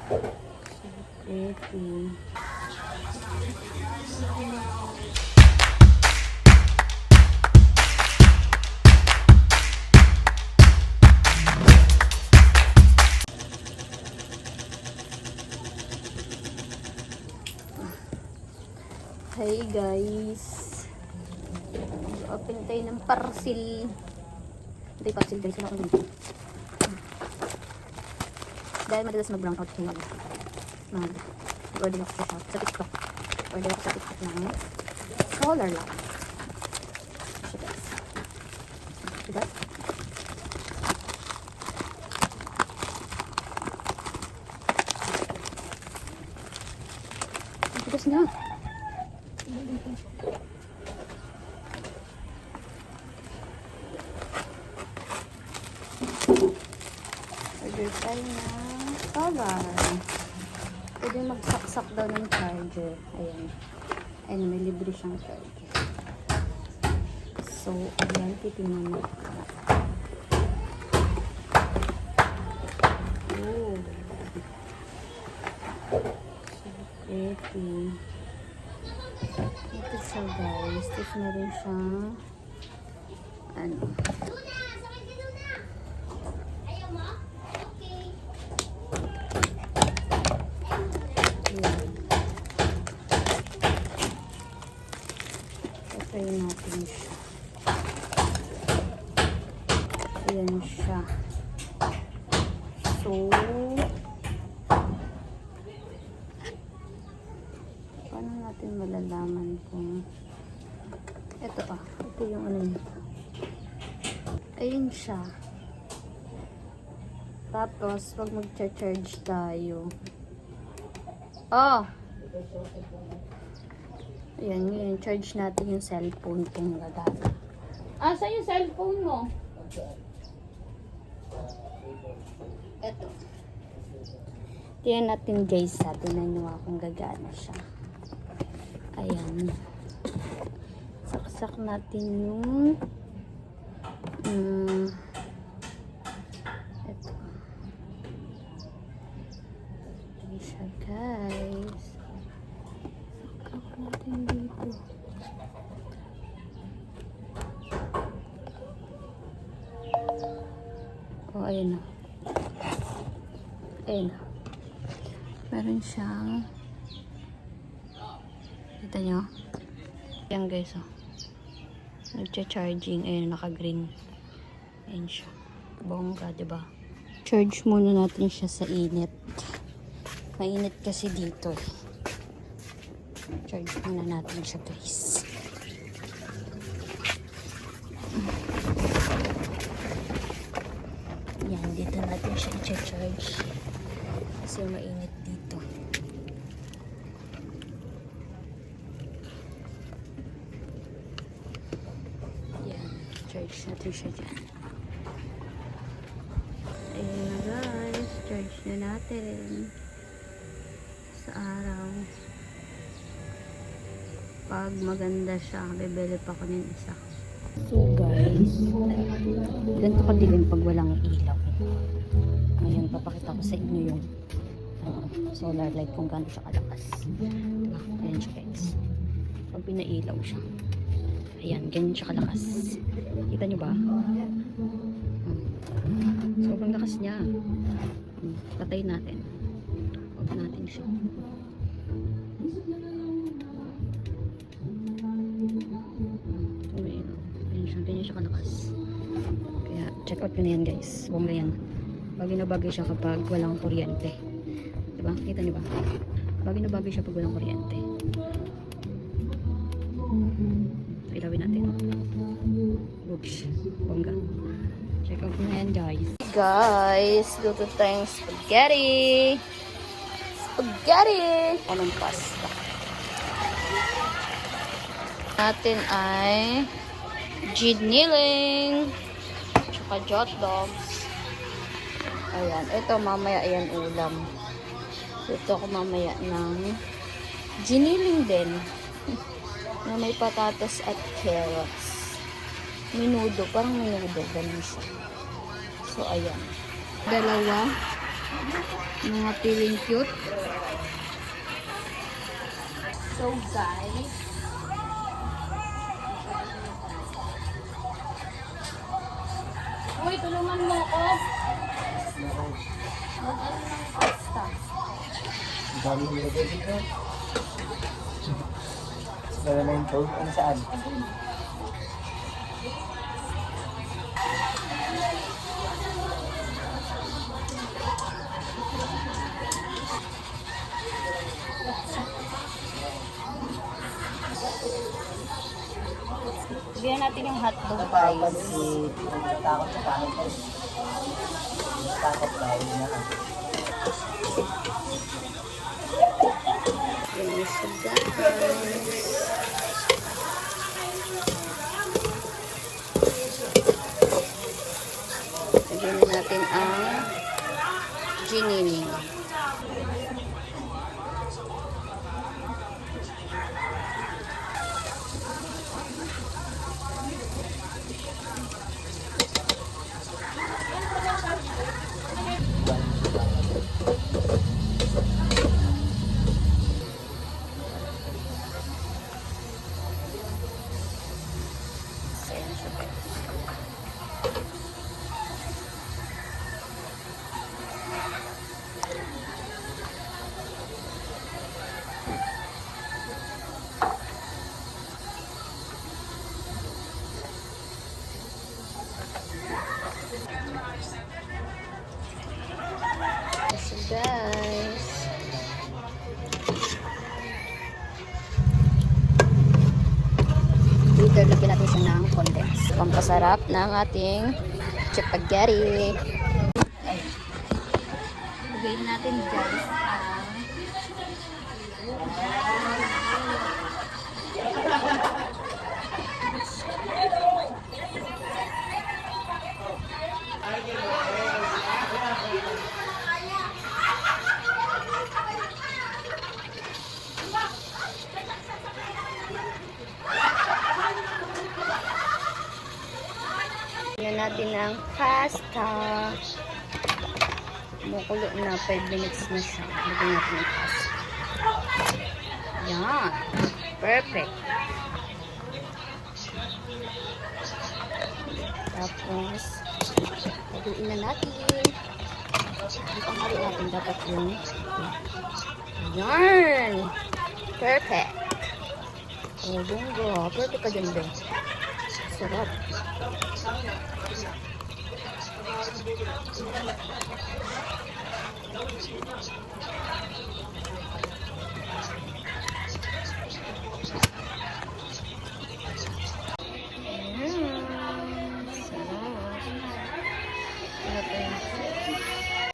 Pretty. Hey guys, open tayo ng parcel. Ito yung parcel guys, wala ko dito. Dahil madalas mag-brown out yung mag-order ako sa TikTok. Order ako sa TikTok ng solar lamp. So guys, diba? Ang tigas na. Order tayo ng solar. Pwede magsaksak daw ng charger. Ayan. Ayan, may libre siyang charger. So, ayan, titingnan mo. Oh. So, pretty. Ito siya guys. Tapos meron siyang ano. Try natin siya. Ayan siya. So, paano natin malalaman kung ito ito yung ano nito. Ayun siya. Tapos, pag mag-charge tayo. Oh! Ayan, ngayon, charge natin yung cellphone kung gagana. Saan yung cellphone mo? Eto. Tingnan natin guys, tingnan nyo kung gagana siya. Ayan. Saksak natin yung eto. Ayan siya guys. Natin dito. Oh, ayun na. Ayun na. Meron siyang kita nyo? Yan guys, oh. Nagcha-charging. Ayun, naka-green. Ayun siya. Bongga, diba? Charge muna natin siya sa init. Mainit kasi dito, eh. Charge muna natin siya guys. Yan, dito natin siya i-charge kasi mainit dito. Yan, charge natin siya dyan. Ayan na guys, charge na natin sa araw. Pag maganda siya, bibili pa ko ng isa. So guys, ganito kadilim pag walang ilaw. Ngayon, papakita ko sa inyo yung solar light kung gaano siya kalakas. Diba? Ayan siya guys. Pag pinailaw siya. Ayan, ganyan siya kalakas. Kita nyo ba? Sobrang lakas niya. Patay natin. Off natin siya. Ganyan siya kalakas. Kaya check out nyo na yan guys. Bongga yan. Bagay na bagay siya kapag walang kuryente. Diba? Kita nyo ba? Bagay na bagay siya pag walang kuryente. Ilawin natin. Books. Bongga. Check out nyo na yan guys. Guys, luto tayong spaghetti. Spaghetti! Anong pasta? Natin ay giniling tsaka hot dogs. Ayan, ito mamaya ayan ulam. Ito ako mamaya ng giniling din na may patatas at carrots. Minudo, parang minudo ganun siya. So ayan, dalawa Mga feeling cute. So guys, uy, tulungan mo ako. Mag-ano ng pasta. Ang dami nilagay dito. Dala na yung toad. Ano saan? Bigyan natin yung hotdog Tapos guys. si takot sa kanin ko. Takot daw niya. Yes, guys. Lagyan na natin ang giniling. Ayan siya guys. So guys, dito lagyan natin siya ng condense. Pampasarap ng ating spaghetti. Lagyan natin guys Lagyan natin ng pasta. Kumukulo na 5 minutes na siya. Lagyan natin ng pasta. Yan. Perfect. Tapos, haluin na natin. Ang haluin natin dapat yung yan. Perfect. Oh, bongga. Perfect ka dyan, Ben. Sarap.